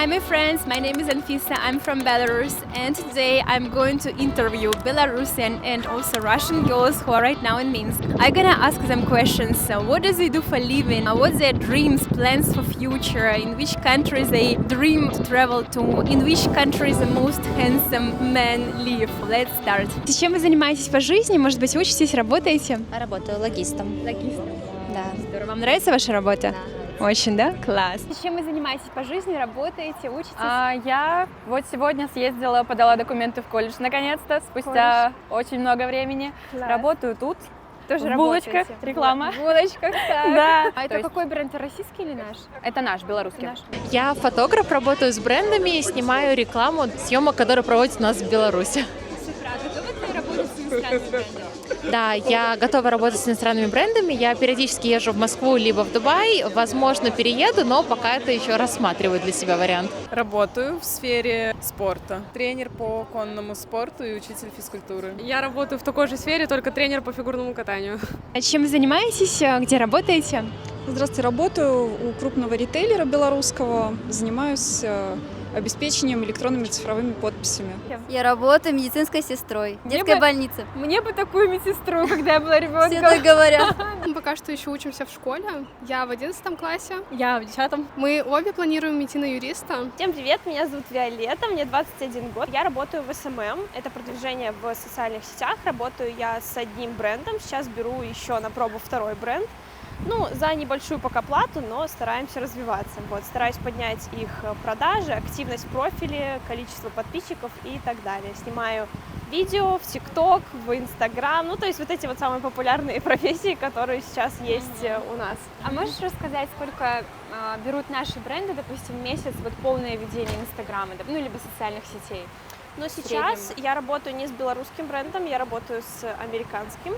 Hi, my friends. My name is Anfisa. I'm from Belarus, and today I'm going to interview Belarusian and also Russian girls who are right now in Minsk. I'm gonna ask them questions. What do they do for living? What's their dreams, plans for future? In which countries they dream to travel to? In which countries the most handsome men live? Let's start. Чем вы занимаетесь по жизни? Может быть, учитесь, работаете? Работаю логистом. Логистом. Да. Здорово. Вам нравится ваша работа? Да. Очень, да? Класс. Чем вы занимаетесь по жизни? Работаете, учитесь? Я вот сегодня съездила, подала документы в колледж наконец-то, спустя очень много времени. Класс. Работаю тут. Тоже в булочках, работаете? реклама. В булочках, так. Да. А это какой бренд, российский или наш? Это наш, белорусский. Наш. Я фотограф, работаю с брендами и снимаю рекламу съемок, которые проводят у нас в Беларуси. Супер. А готовы ли работать с иностранными брендами? Да, я готова работать с иностранными брендами. Я периодически езжу в Москву либо в Дубай. Возможно, перееду, но пока это еще рассматриваю для себя вариант. Работаю в сфере спорта. Тренер по конному спорту и учитель физкультуры. Я работаю в такой же сфере, только тренер по фигурному катанию. А чем вы занимаетесь? Где работаете? Здравствуйте, работаю у крупного ритейлера белорусского, занимаюсь обеспечением электронными цифровыми подписями. Я работаю медицинской сестрой в детской больнице. Мне бы такую медсестру, когда я была ребенком. Все так говорят. Мы пока что еще учимся в школе. Я в 11 классе. Я в 10-м. Мы обе планируем идти на юриста. Всем привет, меня зовут Виолетта, мне 21 год. Я работаю в СММ, это продвижение в социальных сетях. Работаю я с одним брендом, сейчас беру еще на пробу второй бренд. За небольшую пока плату, но стараемся развиваться. Стараюсь поднять их продажи, активность в профиле, количество подписчиков и так далее. Снимаю видео в ТикТок, в Инстаграм, то есть вот эти вот самые популярные профессии, которые сейчас есть у нас. А можешь рассказать, сколько берут наши бренды, допустим, в месяц полное ведение Инстаграма, либо социальных сетей? Но сейчас я работаю не с белорусским брендом, я работаю с американским.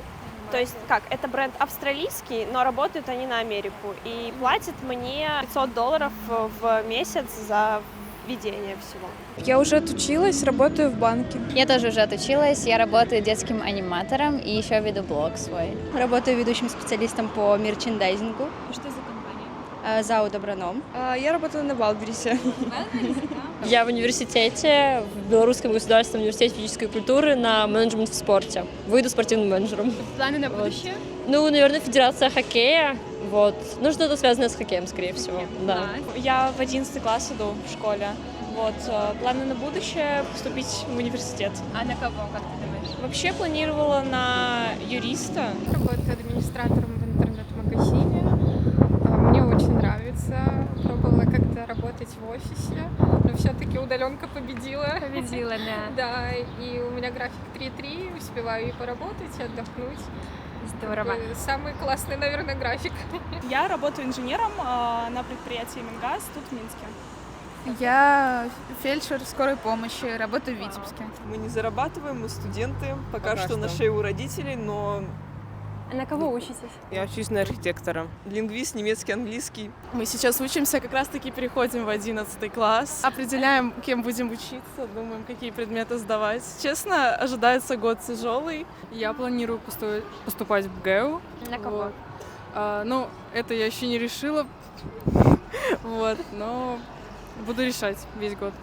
То есть это бренд австралийский, но работают они на Америку. И платят мне $500 в месяц за ведение всего. Я уже отучилась, работаю в банке. Я тоже уже отучилась. Я работаю детским аниматором и еще веду блог свой. Работаю ведущим специалистом по мерчендайзингу. Что за компания? ЗАО «Доброном». Я работаю на Валберисе. Я в университете, в Белорусском государственном университете физической культуры на менеджмент в спорте. Выйду спортивным менеджером. Планы на будущее? Наверное, федерация хоккея. Что-то связанное с хоккеем, скорее всего. Да. Я в 11 класс иду в школе. Планы на будущее — поступить в университет. А на кого, как ты думаешь? Вообще планировала на юриста. Работаю администратором в интернет-магазине. Мне очень нравится. Пробовала как-то работать в офисе, но все-таки удаленка победила. Победила, да. Да, и у меня график 3-3, успеваю и поработать, и отдохнуть. Здорово. Самый классный, наверное, график. Я работаю инженером на предприятии Мингаз тут в Минске. Я фельдшер скорой помощи, работаю в Витебске. Мы не зарабатываем, мы студенты. Пока что на шее у родителей, но... А на кого учитесь? Я учусь на архитектора. Лингвист, немецкий, английский. Мы сейчас учимся, как раз-таки переходим в 11 класс. Определяем, кем будем учиться, думаем, какие предметы сдавать. Честно, ожидается год тяжелый. Я планирую поступать в ГЭУ. На кого? Это я еще не решила. Но буду решать весь год.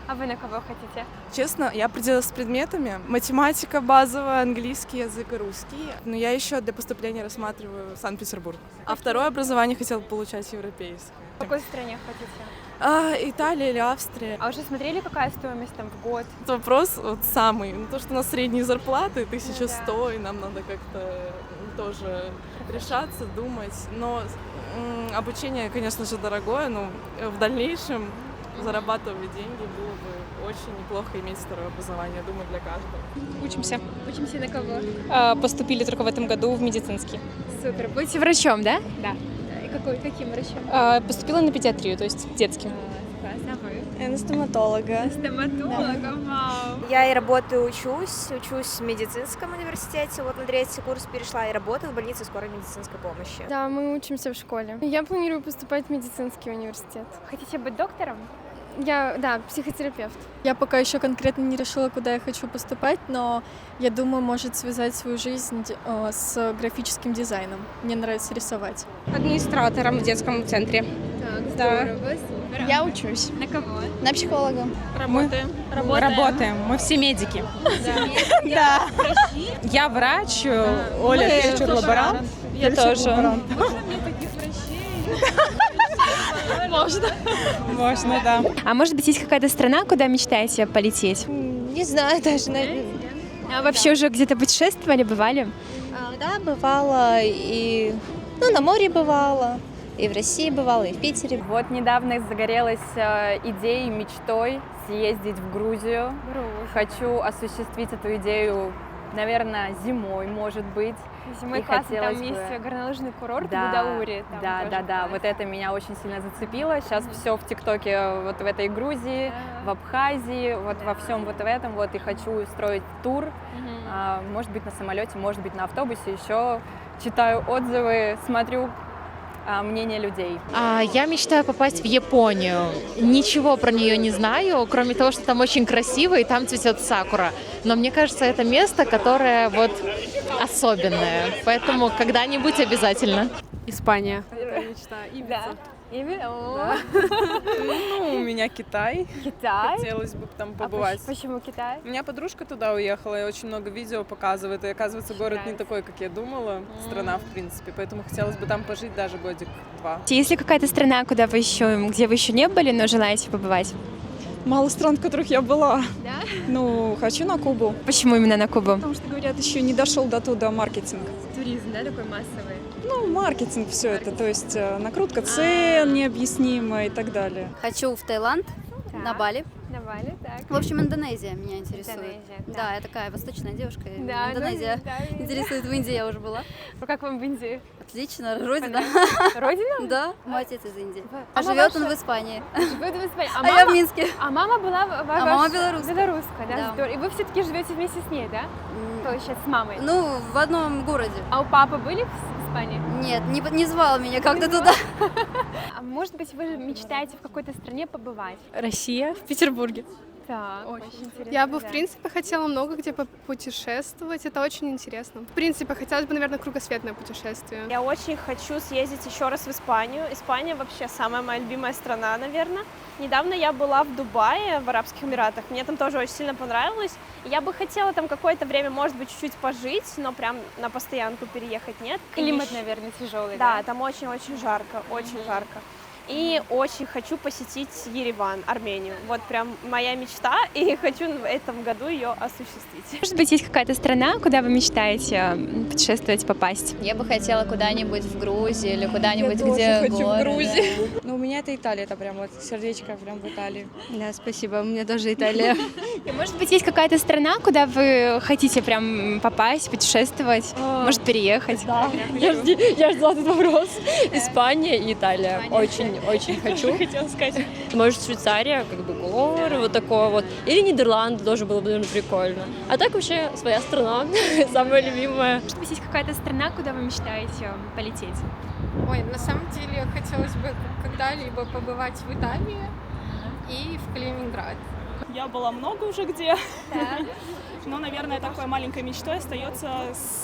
А вы на кого хотите? Честно, я определилась с предметами. Математика базовая, английский язык и русский. Но я еще для поступления рассматриваю Санкт-Петербург. А второе образование хотела получать европейское. В какой стране хотите? Италия или Австрия. А уже смотрели, какая стоимость там в год? Это вопрос самый. То, что у нас средние зарплаты 1100, и нам надо как-то тоже решаться, думать. Но обучение, конечно же, дорогое, но в дальнейшем зарабатывать деньги было бы очень неплохо иметь второе образование, думаю, для каждого. Учимся. Учимся на кого? Поступили только в этом году в медицинский. Супер. Будете врачом, да? Да. И каким врачом? Поступила на педиатрию, то есть детским. А вы? Я на стоматолога. Стоматолога, вау. Я и работаю, учусь в медицинском университете. На 3-й курс перешла и работаю в больнице скорой медицинской помощи. Да, мы учимся в школе. Я планирую поступать в медицинский университет. Хотите быть доктором? Я психотерапевт. Я пока еще конкретно не решила, куда я хочу поступать, но я думаю, может связать свою жизнь с графическим дизайном. Мне нравится рисовать. Администратором в детском центре. Так, здорово. Я учусь. На кого? На психолога. Работаем. Работаем. Мы все медики. Да. Я врач, Оля фельдшер-лаборант. Я тоже. Можно, да. А может быть, есть какая-то страна, куда мечтаете полететь? Не знаю даже. А вообще уже где-то путешествовали, бывали? Да, бывало и на море бывало, и в России бывало, и в Питере. Вот недавно загорелась идеей, мечтой съездить в Грузию. Хочу осуществить эту идею, наверное, зимой, может быть. Зимой И классно, там хотелось бы- есть горнолыжный курорт Да, Гудаури. там да, тоже да, да. классно. Вот это меня очень сильно зацепило. Сейчас все в ТикТоке, вот в этой Грузии, в Абхазии, вот во всем вот в этом. Вот и хочу устроить тур. Может быть, на самолете, может быть, на автобусе. Еще читаю отзывы, смотрю мнение людей. Я мечтаю попасть в Японию. Ничего про нее не знаю, кроме того, что там очень красиво и там цветет сакура. Но мне кажется, это место, которое вот особенное. Поэтому когда-нибудь обязательно. Испания. Это мечта. Ибица. Ну, у меня Китай. Китай? Хотелось бы там побывать. Почему Китай? У меня подружка туда уехала, и очень много видео показывает. И оказывается, город не такой, как я думала. Страна, в принципе. Поэтому хотелось бы там пожить даже годик-два. Есть ли какая-то страна, где вы еще не были, но желаете побывать? Мало стран, в которых я была. Да? Ну, хочу на Кубу. Почему именно на Кубу? Потому что, говорят, еще не дошел до туда маркетинг. Туризм, да, такой массовый? Ну, маркетинг все это, то есть накрутка цен необъяснимая и так далее. Хочу в Таиланд, на Бали. На Бали, так. В общем, Индонезия меня интересует. Индонезия, Да, я такая восточная девушка. Да, Индонезия да. интересует. В Индии я уже была. Как вам в Индии? Отлично, родина. Родина? Да, мой отец из Индии. А А живет ваша? он в Испании. Живет в Испании. А я в Минске. А мама была мама белорусская. Белорусская, да? Да. Здорово. И вы все-таки живете вместе с ней, да? Получается, с мамой. Ну, в одном городе. А у папы были в Испании? Нет, не звал меня как-то туда. А может быть, вы мечтаете в какой-то стране побывать? Россия, в Петербурге. Так, очень интересно. Я бы, в да. принципе, хотела много где путешествовать. Это очень интересно. В принципе, хотелось бы, наверное, кругосветное путешествие. Я очень хочу съездить еще раз в Испанию. Испания вообще самая моя любимая страна, наверное. Недавно я была в Дубае, в Арабских Эмиратах. Мне там тоже очень сильно понравилось. И я бы хотела там какое-то время, может быть, чуть-чуть пожить, но прям на постоянку переехать нет. Климат, наверное, тяжелый, Да, там очень-очень жарко, очень жарко. И очень хочу посетить Ереван, Армению. Вот прям моя мечта, и хочу в этом году ее осуществить. Может быть, есть какая-то страна, куда вы мечтаете путешествовать, попасть? Я бы хотела куда-нибудь в Грузию или куда-нибудь, Я где тоже хочу горы. в Грузию. Ну, у меня это Италия, это прям вот сердечко прям в Италии. Да, спасибо, у меня тоже Италия. И, может быть, есть какая-то страна, куда вы хотите прям попасть, путешествовать, может, переехать? Да, я ждала этот вопрос. Испания и Италия. Очень хочу. Хотела сказать. Может, Швейцария, как бы горы, вот такое вот. Или Нидерланды тоже было бы, наверное, прикольно. А так вообще своя страна, самая любимая. Может быть, есть какая-то страна, куда вы мечтаете полететь? Ой, на самом деле хотелось бы когда-либо побывать в Италии и в Калининград. Я была много уже где. Но, наверное, такой маленькой мечтой остается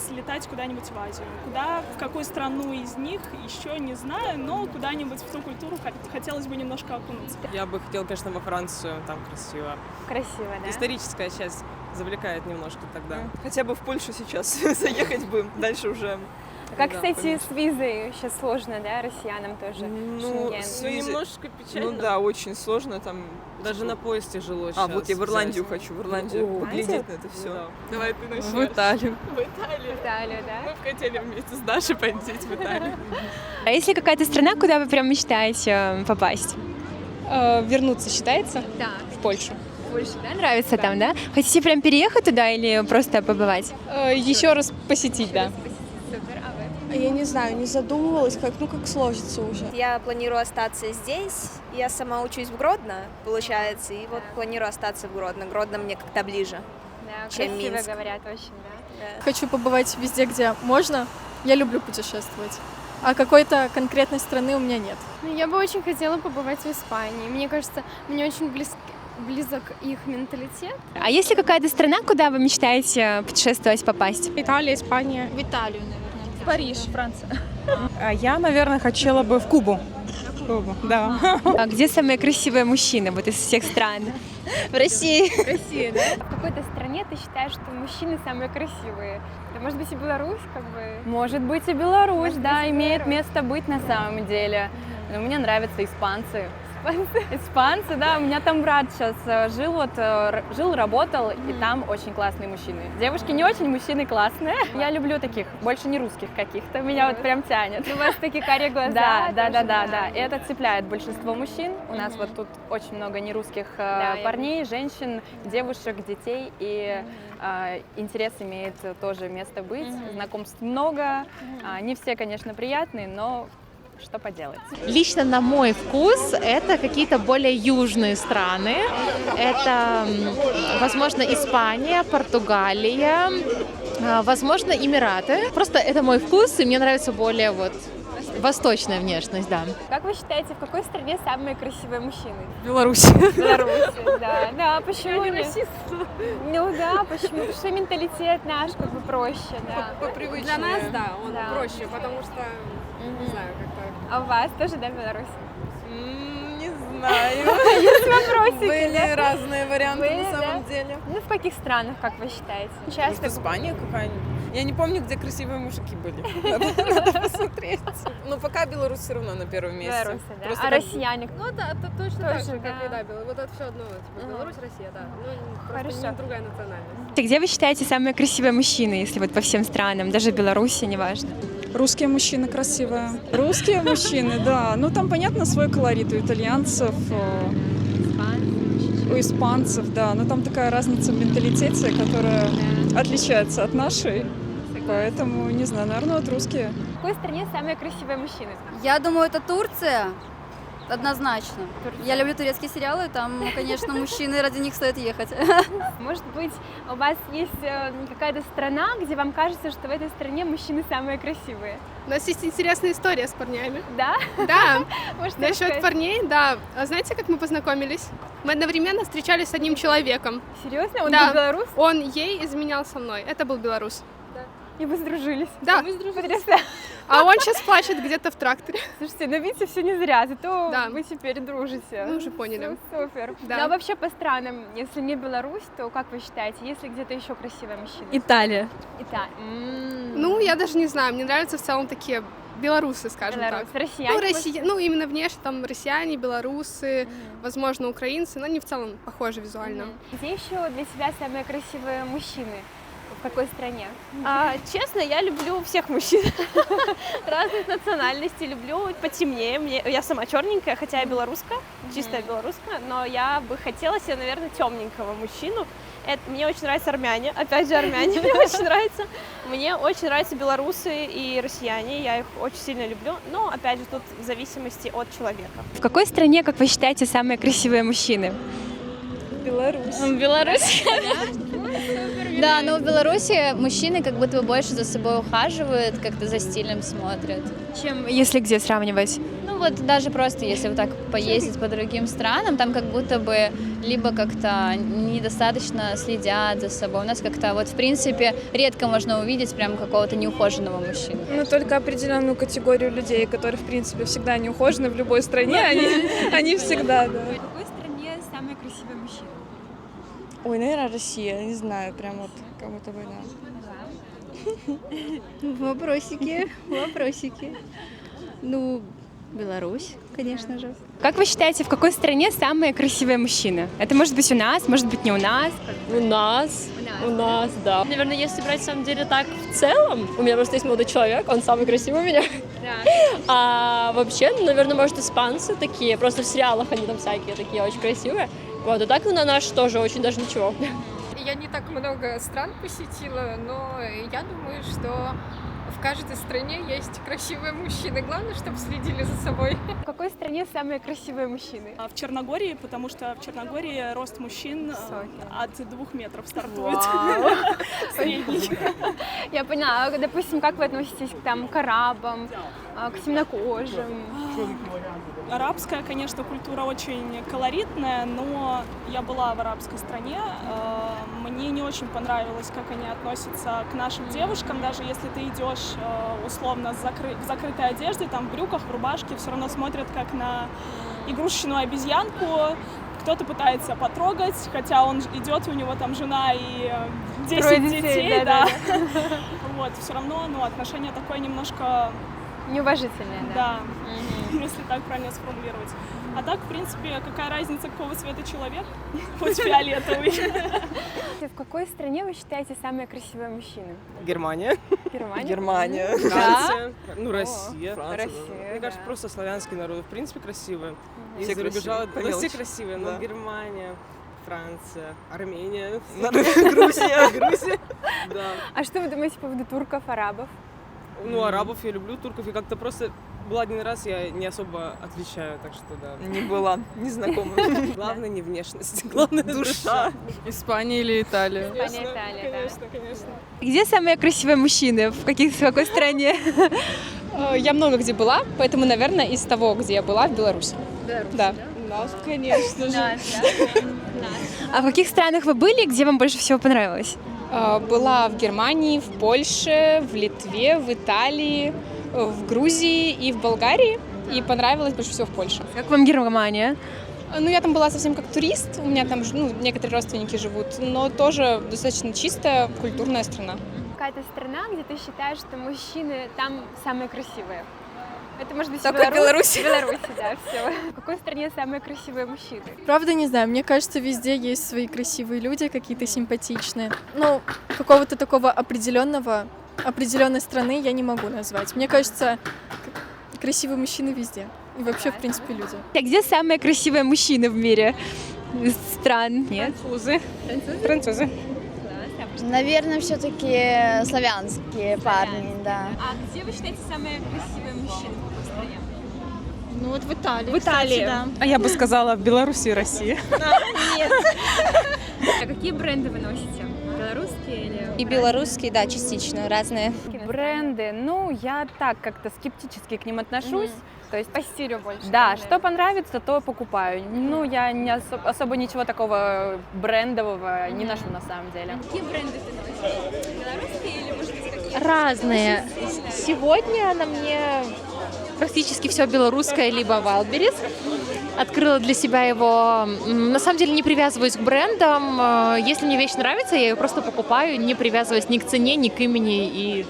слетать куда-нибудь в Азию. Куда, в какую страну из них, еще не знаю, но куда-нибудь в ту культуру хотелось бы немножко окунуться. Я бы хотела, конечно, во Францию, там красиво. Красиво, да? Историческая часть завлекает немножко тогда. Хотя бы в Польшу сейчас заехать бы, дальше уже. Как, Да, кстати, конечно. с визой сейчас сложно, да, россиянам тоже? Ну, Шенген. немножко печально. Ну да, очень сложно там. Даже на поезд тяжело сейчас. Вот я в Ирландию взять. хочу, в Ирландию О, поглядеть на это все. Да. Давай ты начнешь. В Италию. В Италию. Италию, да? Мы бы хотели вместе с Дашей полететь в Италию. А есть ли какая-то страна, куда вы прям мечтаете попасть? Вернуться считается? Да. В Польшу. Больше, да, нравится там, да? Хотите прям переехать туда или просто побывать? Еще раз посетить, да. Супер, а вы? Я не знаю, не задумывалась, как сложится уже. Я планирую остаться здесь. Я сама учусь в Гродно, получается, и вот планирую остаться в Гродно. Гродно мне как-то ближе, Да, чем красиво Минск. говорят очень, да? Хочу побывать везде, где можно. Я люблю путешествовать. А какой-то конкретной страны у меня нет. Я бы очень хотела побывать в Испании. Мне кажется, мне очень близок их менталитет. А есть ли какая-то страна, куда вы мечтаете путешествовать, попасть? Италия, Испания. В Италию, наверное. Париж, Франция. Я, наверное, хотела бы в Кубу. Москву, да. А где самые красивые мужчины вот из всех стран? В России. В России, да? В какой-то стране ты считаешь, что мужчины самые красивые? Это может быть и Беларусь, как бы? Может быть и Беларусь, Может да, быть, и имеет Беларусь. место быть на самом деле. Но мне нравятся испанцы. Испанцы, да, у меня там брат сейчас жил, работал, и там очень классные мужчины. Девушки не очень, мужчины классные. Я люблю таких, больше не русских каких-то, меня вот прям тянет. У вас такие карие глаза. Да. И это цепляет большинство мужчин. У нас вот тут очень много нерусских парней, женщин, девушек, детей, и интерес имеет тоже место быть. Знакомств много, не все, конечно, приятные, но что поделать. Лично на мой вкус это какие-то более южные страны. Это, возможно, Испания, Португалия, возможно, Эмираты. Просто это мой вкус, и мне нравится более вот восточная внешность, да. Как вы считаете, в какой стране самые красивые мужчины? Беларусь. Беларусь, да. Да, почему нет? Ну да, почему? Потому что менталитет наш как бы проще, да. Попривычнее. Для нас, да, он Да. проще, потому что, не знаю, как-то... А у вас тоже, да, Беларусь? Не знаю. Есть вопросики, Были да? разные варианты Были, на самом да? деле. Ну, в каких странах, как вы считаете? Может, Испания какая-нибудь? Я не помню, где красивые мужики были. Надо посмотреть. Но пока Беларусь все равно на первом месте. Беларусь, да? Просто А как- россияне? Ну да, это точно так Тоже, же, как да. и да, вот это все одно, типа, Беларусь, Россия, да. Ну, просто Хорошо. не другая национальность. Где вы считаете самые красивые мужчины, если вот по всем странам, даже в Беларуси, неважно? Русские мужчины красивые. Русские мужчины, да. Ну, там, понятно, свой колорит у итальянцев, у испанцев, да. Но там такая разница в менталитете, которая отличается от нашей. Поэтому, не знаю, наверное, вот русские. В какой стране самые красивые мужчины? Я думаю, это Турция. Однозначно. Я люблю турецкие сериалы, там, конечно, мужчины, ради них стоит ехать. Может быть, у вас есть какая-то страна, где вам кажется, что в этой стране мужчины самые красивые? У нас есть интересная история с парнями. Да? Да. Может, Насчет рассказать? парней, да. А знаете, как мы познакомились? Мы одновременно встречались с одним человеком. Серьезно? Он Да. был белорус? Он ей изменял со мной. Это был белорус. И вы сдружились? Да. Мы сдружились. А он сейчас плачет где-то в тракторе. Слушайте, ну видите, все не зря, зато Да. вы теперь дружите. Мы уже поняли. Супер. Да. Ну а вообще по странам, если не Беларусь, то как вы считаете, есть ли где-то еще красивые мужчины? Италия. Италия. Ну, я даже не знаю. Мне нравятся в целом такие белорусы, скажем Беларусь. так. Россияне, Ну, может? ну, именно внешне там россияне, белорусы, возможно, украинцы, но они в целом похожи визуально. Где еще для тебя самые красивые мужчины? В какой стране? Честно, я люблю всех мужчин разных национальностей, люблю потемнее. Я сама черненькая, хотя я белоруска, чистая белоруска, но я бы хотела себе, наверное, темненького мужчину. Мне очень нравятся армяне, опять же армяне мне очень нравятся. Мне очень нравятся белорусы и россияне, я их очень сильно люблю, но опять же тут в зависимости от человека. В какой стране, как вы считаете, самые красивые мужчины? Беларусь. Беларусь. Да, но в Беларуси мужчины как будто бы больше за собой ухаживают, как-то за стилем смотрят. Чем, если где сравнивать? Ну вот даже просто если вот так поездить по другим странам, там как будто бы либо как-то недостаточно следят за собой. У нас как-то вот в принципе редко можно увидеть прям какого-то неухоженного мужчину. Ну, только определенную категорию людей, которые, в принципе, всегда неухожены в любой стране, они всегда, да. В какой стране самые красивые мужчины? Ой, наверное, Россия, не знаю, прям вот как будто бы, да. Вопросики. Ну, Беларусь, конечно же. Как вы считаете, в какой стране самые красивые мужчины? Это может быть у нас, может быть не у нас? У нас, да. Наверное, если брать, на самом деле, так в целом, у меня просто есть молодой человек, он самый красивый у меня. Да. А вообще, наверное, может, испанцы такие, просто в сериалах они там всякие такие очень красивые. Вот, и так на наш тоже очень даже ничего. Я не так много стран посетила, но я думаю, что в каждой стране есть красивые мужчины. Главное, чтобы следили за собой. В какой стране самые красивые мужчины? В Черногории, потому что в Черногории рост мужчин от 2 метров стартует. Средний. Я поняла. Допустим, как вы относитесь к арабам, к темнокожим? Арабская, конечно, культура очень колоритная, но я была в арабской стране. Мне не очень понравилось, как они относятся к нашим девушкам. Даже если ты идешь условно в закрытой одежде, там в брюках, в рубашке, все равно смотрят как на игрушечную обезьянку. Кто-то пытается потрогать, хотя он идет, у него там жена и 10 детей, да. Вот, все равно, отношение такое немножко неуважительное, да, если так правильно сформулировать. А так, в принципе, какая разница, какого цвета человек, хоть фиолетовый. В какой стране вы считаете самые красивые мужчины? Германия. Германия? Франция. Ну, Россия. Россия, Мне кажется, просто славянский народ, в принципе, красивые. Все красивые, по мелочи. Все красивые, но Германия, Франция, Армения, Грузия. Да. А что вы думаете по поводу турков, арабов? Ну, арабов я люблю, турков я как-то просто была один раз, я не особо отличаю, так что да. Не была, не знакома. Главное не внешность, главное душа. Испания или Италия? Испания, Италия, конечно. Где самые красивые мужчины? В какой стране? Я много где была, поэтому, наверное, из того, где я была, в Беларуси. Да. Да, конечно же. А в каких странах вы были, где вам больше всего понравилось? Была в Германии, в Польше, в Литве, в Италии, в Грузии и в Болгарии. И понравилось больше всего в Польше. Как вам Германия? Ну, я там была совсем как турист, у меня там некоторые родственники живут, но тоже достаточно чистая, культурная страна. Какая-то страна, где ты считаешь, что мужчины там самые красивые? Это может быть только Беларусь. Беларусь, да, все. В какой стране самые красивые мужчины? Правда, не знаю. Мне кажется, везде есть свои красивые люди, какие-то симпатичные. Но какого-то такого определенной страны я не могу назвать. Мне кажется, красивые мужчины везде. И вообще, в принципе, люди. А где самые красивые мужчины в мире? Стран? Нет? Французы. Наверное, все-таки славянские парни, да. А где вы считаете самые красивые мужчины в какой стране? Ну вот в Италии. В Италии. Кстати, да. А я бы сказала в Беларуси и России. Нет. А какие бренды вы носите? Белорусские или... И белорусские, да, частично, разные. Бренды, я так как-то скептически к ним отношусь. То есть по стилю больше. Да, что понравится, то покупаю. Я не особо ничего такого брендового не ношу на самом деле. Какие бренды ты носишь? Белорусские или, может быть, какие? Разные. Сегодня на мне практически все белорусское, либо Wildberries. Открыла для себя его. На самом деле не привязываюсь к брендам. Если мне вещь нравится, я ее просто покупаю, не привязываясь ни к цене, ни к имени и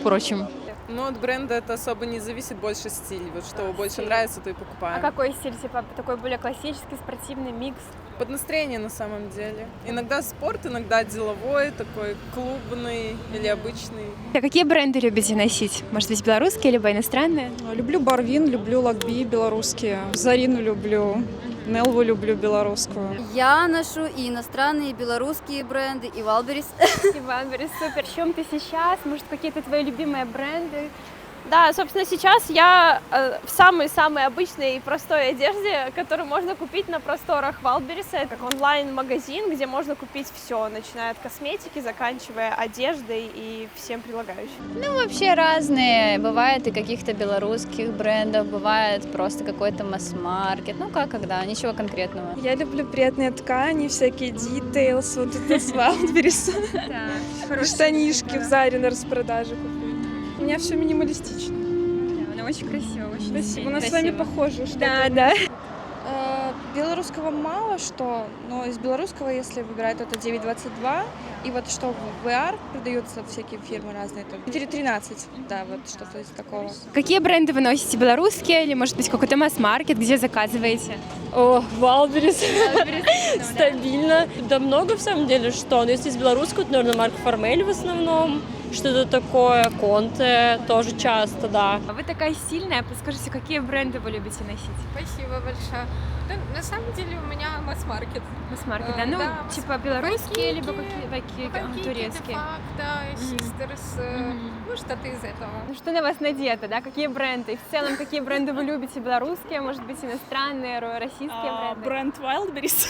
прочим. Ну, от бренда это особо не зависит, больше стиль. Вот что больше нравится, то и покупаем. А какой стиль? Типа такой более классический, спортивный микс? Под настроение на самом деле. Иногда спорт, иногда деловой, такой клубный или обычный. А какие бренды любите носить? Может быть, белорусские, либо иностранные? Люблю Барвин, люблю Лакби белорусские, Зарину люблю, Нелву люблю белорусскую. Я ношу и иностранные, и белорусские бренды, и Wildberries. И Wildberries, супер. В чем ты сейчас? Может, какие-то твои любимые бренды? Да, собственно, сейчас я в самой-самой обычной и простой одежде, которую можно купить на просторах Wildberries. Это онлайн-магазин, где можно купить все, начиная от косметики, заканчивая одеждой и всем прилагающим. Ну, вообще разные. Бывает и каких-то белорусских брендов, бывает просто какой-то масс-маркет. Ну, как когда, ничего конкретного. Я люблю приятные ткани, всякие details, вот это с Wildberries. Штанишки в Заре на распродаже куплю. У меня все минималистично. Она очень красивая, очень Спасибо. У нас с вами похоже. Да. Белорусского мало что, но из белорусского, если выбирать, то это 922. И вот что в VR продаются всякие фирмы разные, то 413, да, вот что-то из такого. Какие бренды вы носите? Белорусские или, может быть, какой-то масс-маркет, где заказываете? О, Wildberries. Стабильно. Да много, в самом деле, что. Но если из белорусского, то, наверное, марка Формель в основном. Что-то такое, Конте тоже часто, да. А вы такая сильная, подскажите, какие бренды вы любите носить? Спасибо большое. Да, на самом деле у меня масс-маркет. Масс-маркет, да? Ну, да, типа белорусские, либо какие турецкие? Да, Sisters. Ну, что-то из этого. Ну, что на вас надето, да? Какие бренды? И в целом, какие бренды вы любите? Белорусские, может быть, иностранные, российские бренды? Бренд Wildberries.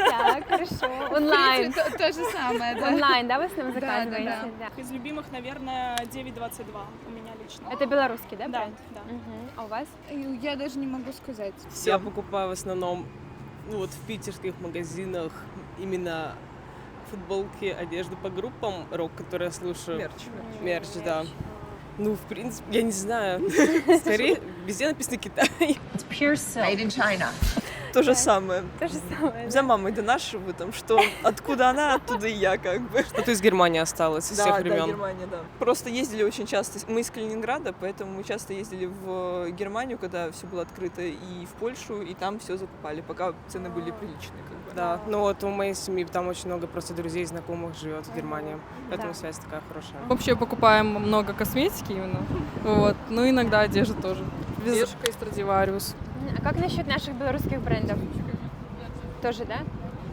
Так, хорошо. Онлайн. То же самое, да. Онлайн, да, вы с нами заказываете? Из любимых, наверное, 922 у меня лично. Это белорусский, да, Да, бренд? да. А у вас? Я даже не могу сказать. Я покупаю в основном в питерских магазинах именно футболки, одежду по группам рок, которые я слушаю. Мерч, да. Ну, в принципе, я не знаю. Скорее, везде написано Китай. Made in China. То же самое. То же самое. За мамой донашиваю, там, что откуда она, оттуда и я, как бы. Что-то из Германии осталось, из всех времен. Да, Германия, да. Просто ездили очень часто. Мы из Калининграда, поэтому мы часто ездили в Германию, когда все было открыто, и в Польшу, и там все закупали, пока цены были приличные, как бы. Да, ну вот у моей семьи там очень много просто друзей, знакомых живет в Германии, поэтому связь такая хорошая. Вообще покупаем много косметики именно, вот, ну иногда одежду тоже. Бершка и Страдивариус. А как насчет наших белорусских брендов? Тоже, да?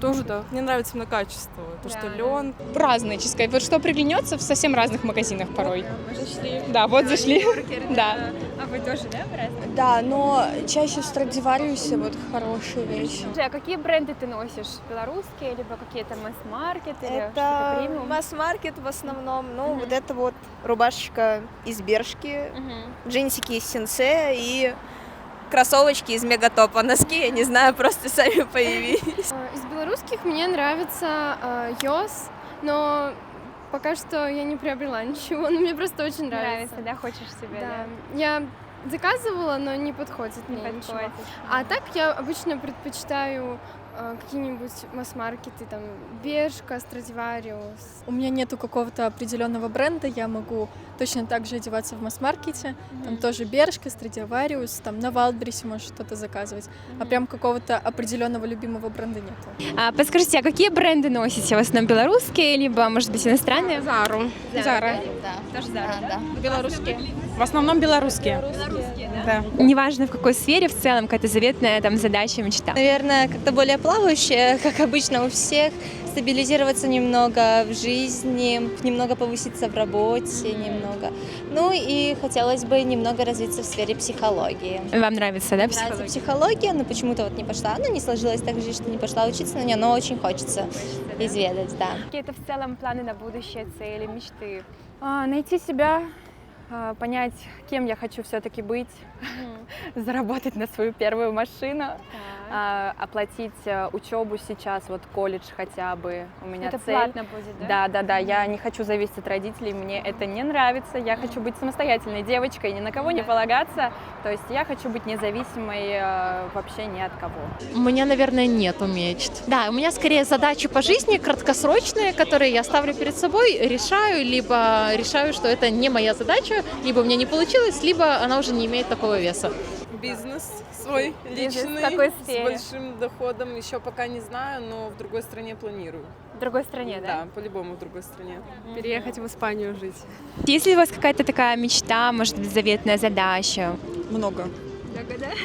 Тоже, да. Мне нравится именно качество, то, что лен. Разные, честно сказать. Вот что приглянется в совсем разных магазинах порой. Зашли. Да, вот зашли. Да. А вы тоже, да, в разных? Да, но чаще в Страдивариусе вот хорошие вещи. А какие бренды ты носишь? Белорусские, либо какие-то масс-маркеты? Или что-то Это премиум? масс-маркет в основном. Ну, вот это вот рубашечка из Бершки, джинсики из Сенсе и кроссовочки из Мегатопа. Носки, я не знаю, просто сами появились. Из белорусских мне нравится Йос, но пока что я не приобрела ничего, но мне просто очень нравится. Да, хочешь себе, да? Я заказывала, но не подходит мне ничего. А так я обычно предпочитаю какие-нибудь масс-маркеты, там, Бершка, Страдивариус. У меня нету какого-то определенного бренда, я могу точно так же одеваться в масс-маркете, там тоже Бершка, Страдивариус, там на Wildberries может что-то заказывать, а прям какого-то определенного любимого бренда нету. А подскажите, а какие бренды носите? В основном белорусские, либо, может быть, иностранные? Зару. Зара. Да. Тоже Зара, да? Белорусские. В основном белорусские. Да. Неважно, в какой сфере, в целом, какая-то заветная там задача, мечта. Наверное, как-то более плавающая, как обычно у всех, стабилизироваться немного в жизни, немного повыситься в работе, немного. Ну и хотелось бы немного развиться в сфере психологии. Вам нравится, да, психология? Нравится психология, но почему-то вот не пошла. Ну, не сложилось так же, что не пошла учиться на нее, но очень хочется изведать, да. Какие-то в целом планы на будущее, цели, мечты? Найти себя, понять, кем я хочу все-таки быть, заработать на свою первую машину, оплатить учебу сейчас, вот колледж хотя бы. У меня это цель. Платно будет, да? Да. Я не хочу зависеть от родителей, мне это не нравится. Я хочу быть самостоятельной девочкой, ни на кого не полагаться. То есть я хочу быть независимой вообще ни от кого. У меня, наверное, нету мечт. Да, у меня скорее задачи по жизни краткосрочные, которые я ставлю перед собой, решаю, либо решаю, что это не моя задача, либо у меня не получилось, либо она уже не имеет такого веса. Бизнес свой личный, в какой сфере? с большим доходом, еще пока не знаю, но в другой стране планирую. В другой стране, да? Да, по-любому в другой стране. Переехать в Испанию жить. Есть ли у вас какая-то такая мечта, может быть, заветная задача? Много.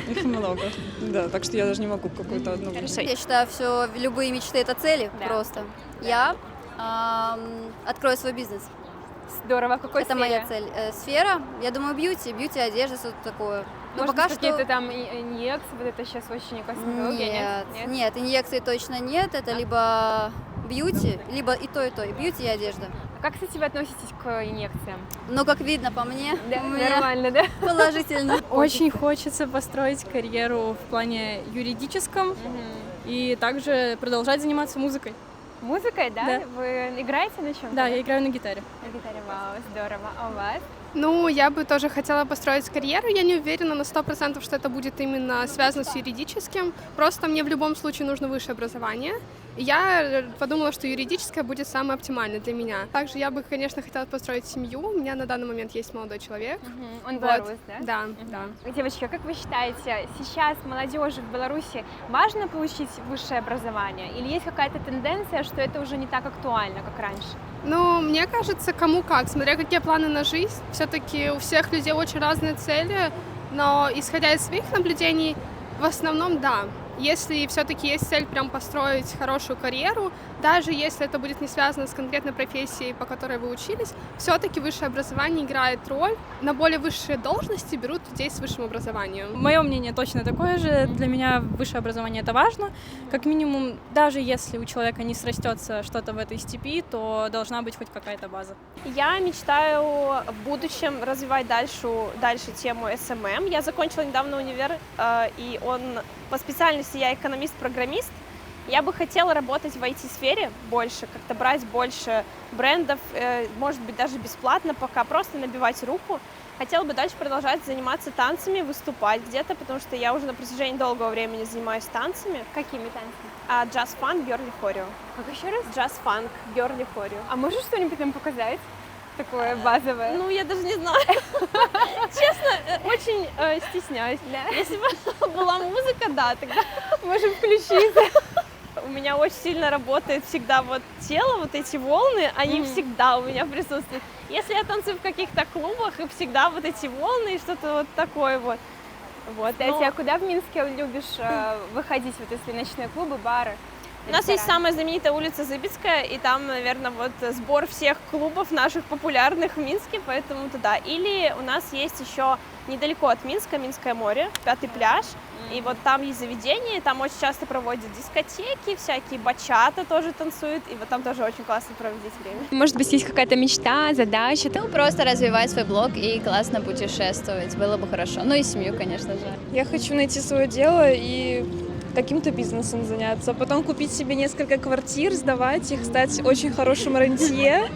Их много. Да, так что я даже не могу какую-то одну. Я считаю, все любые мечты это цели просто. Я открою свой бизнес. Здорово, в какой это сфере? Моя цель. Сфера, я думаю, бьюти, одежда, что-то такое. Но Может пока быть, какие-то там инъекции, вот это сейчас очень косметология, нет, инъекций точно нет, это либо бьюти, либо и то, и бьюти, и одежда. А как, кстати, вы относитесь к инъекциям? Ну, как видно по мне, нормально, да? Положительно. Очень хочется построить карьеру в плане юридическом и также продолжать заниматься музыкой. Музыкой, да? Да. Вы играете на чем-то? Да, я играю на гитаре. На гитаре, вау, здорово. А у вас? Ну, я бы тоже хотела построить карьеру. Я не уверена на 100%, что это будет именно связано с юридическим. Просто мне в любом случае нужно высшее образование. И я подумала, что юридическое будет самое оптимальное для меня. Также я бы, конечно, хотела построить семью. У меня на данный момент есть молодой человек. Он белорус, да? Да. Девочки, как вы считаете, сейчас молодежи в Беларуси важно получить высшее образование? Или есть какая-то тенденция, что это уже не так актуально, как раньше? Ну, мне кажется, кому как, смотря какие планы на жизнь. Все-таки у всех людей очень разные цели, но исходя из своих наблюдений, в основном, да, если все-таки есть цель прям построить хорошую карьеру, даже если это будет не связано с конкретной профессией, по которой вы учились, все-таки высшее образование играет роль. На более высшие должности берут людей с высшим образованием. Мое мнение точно такое же. Для меня высшее образование это важно. Как минимум, даже если у человека не срастется что-то в этой степи, то должна быть хоть какая-то база. Я мечтаю в будущем развивать дальше тему SMM. Я закончила недавно универ, и по специальности я экономист-программист. Я бы хотела работать в IT-сфере больше, как-то брать больше брендов, может быть, даже бесплатно пока, просто набивать руку. Хотела бы дальше продолжать заниматься танцами, выступать где-то, потому что я уже на протяжении долгого времени занимаюсь танцами. Какими танцами? Джаз-фанк, герли хорио. Как еще раз? Джаз-фанк, герли хорио. А можешь что-нибудь нам показать? Такое базовое. Ну, я даже не знаю. Честно, очень стесняюсь. Если бы была музыка, да, тогда можем включить. У меня очень сильно работает всегда вот тело, вот эти волны, они всегда у меня присутствуют. Если я танцую в каких-то клубах, и всегда вот эти волны и что-то вот такое вот. Кстати, а куда в Минске любишь выходить, вот если ночные клубы, бары? У нас есть самая знаменитая улица Зыбицкая, и там, наверное, вот сбор всех клубов наших популярных в Минске, поэтому туда. Или у нас есть еще недалеко от Минска, Минское море, 5-й пляж, и вот там есть заведение, там очень часто проводят дискотеки, всякие бачата тоже танцуют, и вот там тоже очень классно проводить время. Может быть, есть какая-то мечта, задача? Ну, просто развивать свой блог и классно путешествовать, было бы хорошо. Ну и семью, конечно же. Я хочу найти свое дело и каким-то бизнесом заняться, потом купить себе несколько квартир, сдавать их, стать очень хорошим рантье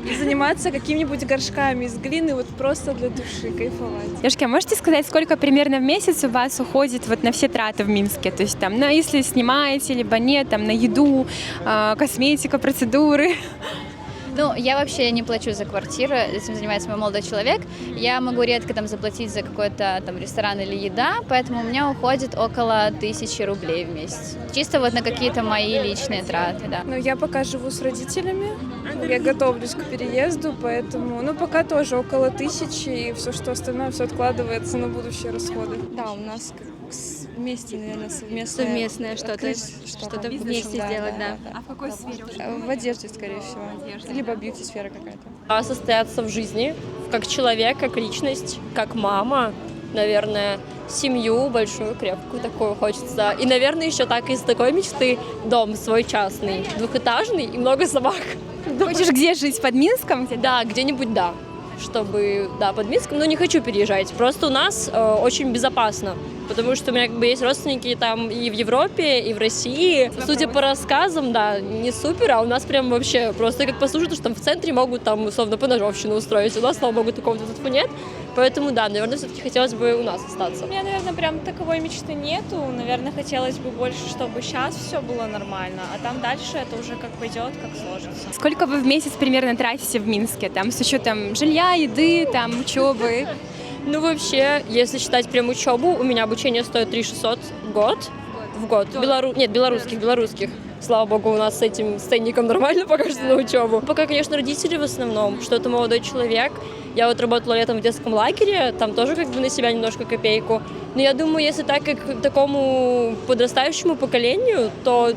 и заниматься какими-нибудь горшками из глины, вот просто для души, кайфовать. Девушки, а можете сказать, сколько примерно в месяц у вас уходит вот на все траты в Минске? То есть там, если снимаете, либо нет, там на еду, косметика, процедуры? Ну, я вообще не плачу за квартиру, этим занимается мой молодой человек. Я могу редко там заплатить за какой-то там ресторан или еда, поэтому у меня уходит около 1000 рублей в месяц. Чисто вот на какие-то мои личные траты, да. Ну, я пока живу с родителями, я готовлюсь к переезду, поэтому, пока тоже около 1000, и все, что остальное, все откладывается на будущие расходы. Да, у нас вместе, наверное, совместное что-то вместе сделать, да. А в какой сфере уже? В одежде, скорее всего. Либо бьюти-сфера какая-то. Состояться в жизни, как человек, как личность, как мама, наверное, семью большую, крепкую такую хочется. И, наверное, еще так из такой мечты дом свой частный, двухэтажный и много собак. Хочешь где жить? Под Минском? Где-то? Да, где-нибудь, да. Чтобы, да, под Минском, но не хочу переезжать. Просто у нас очень безопасно, потому что у меня есть родственники там и в Европе, и в России. Судя по рассказам, да, не супер, а у нас прям вообще просто как послушать, что там в центре могут там условно поножовщину устроить. У нас, слава богу, такого тут нет. Поэтому, да, наверное, все-таки хотелось бы у нас остаться. У меня, наверное, прям таковой мечты нету. Наверное, хотелось бы больше, чтобы сейчас все было нормально, а там дальше это уже как пойдет, как сложится. Сколько вы в месяц примерно тратите в Минске, там, с учетом жилья, еды, там, учебы? Ну, вообще, если считать прям учебу, у меня обучение стоит 3600 в год. Белорусских. Слава богу, у нас с этим ценником нормально пока что на учебу. Пока, конечно, родители в основном, что-то молодой человек. Я вот работала летом в детском лагере, там тоже как бы на себя немножко копейку. Но я думаю, если так как к такому подрастающему поколению, то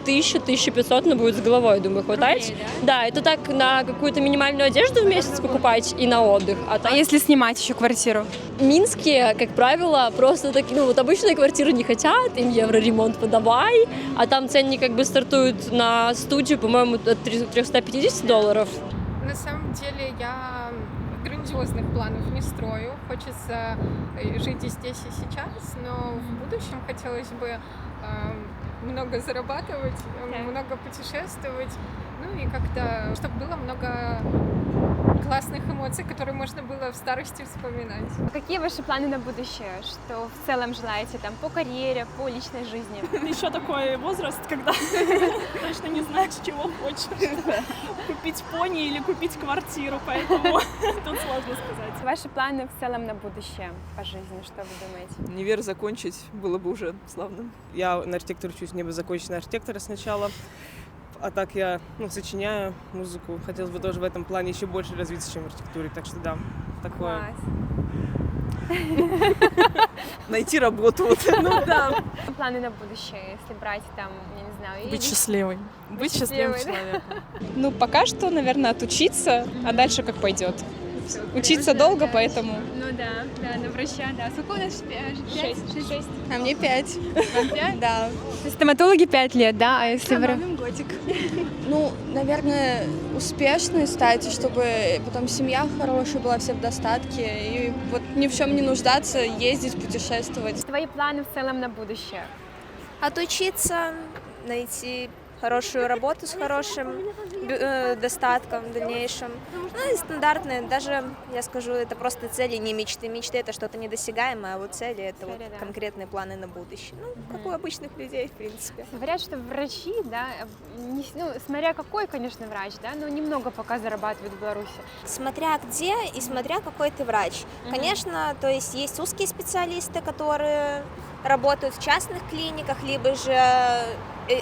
1000-1500 будет с головой, думаю, хватает. Рублей, да, это так на какую-то минимальную одежду в месяц покупать и на отдых. А если снимать еще квартиру? В Минске, как правило, просто такие, вот обычные квартиры не хотят, им евроремонт подавай, а там ценник как бы стартуют на студию, по-моему, от $350. На самом деле я грандиозных планов не строю. Хочется жить и здесь, и сейчас, но в будущем хотелось бы много зарабатывать, много путешествовать, ну и как-то, чтобы было много классных эмоций, которые можно было в старости вспоминать. Какие ваши планы на будущее? Что в целом желаете там по карьере, по личной жизни? Еще такой возраст, когда точно не знаешь, чего хочешь. Купить пони или купить квартиру, поэтому тут сложно сказать. Ваши планы в целом на будущее по жизни, что вы думаете? Универ закончить было бы уже славно. Я на архитектуру учусь, мне бы закончить на архитектора сначала. А так я сочиняю музыку. Хотелось бы тоже в этом плане еще больше развиться, чем в архитектуре. Так что да, такое. Класс. Найти работу. Вот. Ну да. Планы на будущее, если брать там, я не знаю... Быть счастливой. Быть счастливым человеком. Ну, пока что, наверное, отучиться, а дальше как пойдет. Учиться долго, поэтому... Ну да, на врача, да. Сколько у нас? 6. А мне 5. Вам 5? Да. То есть стоматологи 5 лет, да? А если годик. Ну, наверное, успешной стать, чтобы потом семья хорошая была, все в достатке. И вот ни в чем не нуждаться, ездить, путешествовать. Твои планы в целом на будущее? Отучиться, найти хорошую работу с хорошим достатком в дальнейшем. Ну и стандартные, даже, я скажу, это просто цели, не мечты. Мечты — это что-то недосягаемое, а вот цели — это вот конкретные планы на будущее. Ну, как у обычных людей, в принципе. Говорят, что врачи, да, смотря какой, конечно, врач, да, но немного пока зарабатывают в Беларуси. Смотря где и смотря какой ты врач. Конечно, то есть узкие специалисты, которые работают в частных клиниках, либо же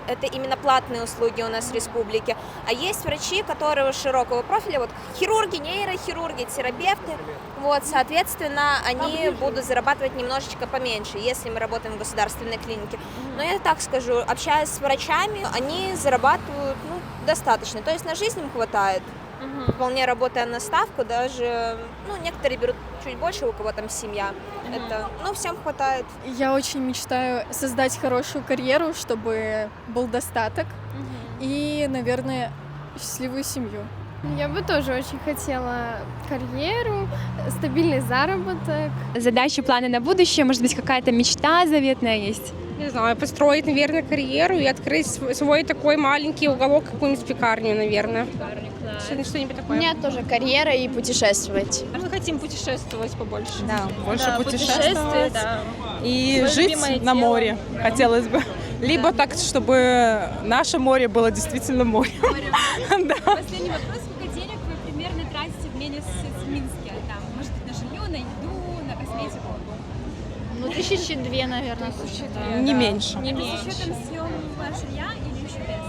это именно платные услуги у нас в республике. А есть врачи, которые широкого профиля, вот хирурги, нейрохирурги, терапевты. Вот, соответственно, они будут зарабатывать немножечко поменьше, если мы работаем в государственной клинике. Но я так скажу, общаясь с врачами, они зарабатывают достаточно. То есть на жизнь им хватает. Вполне работая на ставку, даже, некоторые берут чуть больше, у кого там семья. Это, всем хватает. Я очень мечтаю создать хорошую карьеру, чтобы был достаток и, наверное, счастливую семью. Я бы тоже очень хотела карьеру, стабильный заработок. Задачи, планы на будущее, может быть, какая-то мечта заветная есть? Не знаю, построить, наверное, карьеру и открыть свой такой маленький уголок, какую-нибудь пекарню, наверное. Что-нибудь такое. У меня тоже карьера и путешествовать. Мы хотим путешествовать побольше. Да, больше путешествовать. И жить на море хотелось бы. Либо так, чтобы наше море было действительно морем. Последний вопрос. Сколько денег вы примерно тратите в Минске? Там, может быть, на жилье, на еду, на косметику? 1002, наверное. Не меньше. Не меньше. С учетом съема жилья или еще без?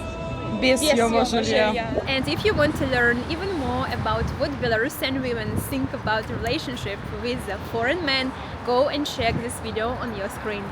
Без съема жилья. And if you want to learn even more about what Belarusian women think about relationship with a foreign man, go and check this video on your screen.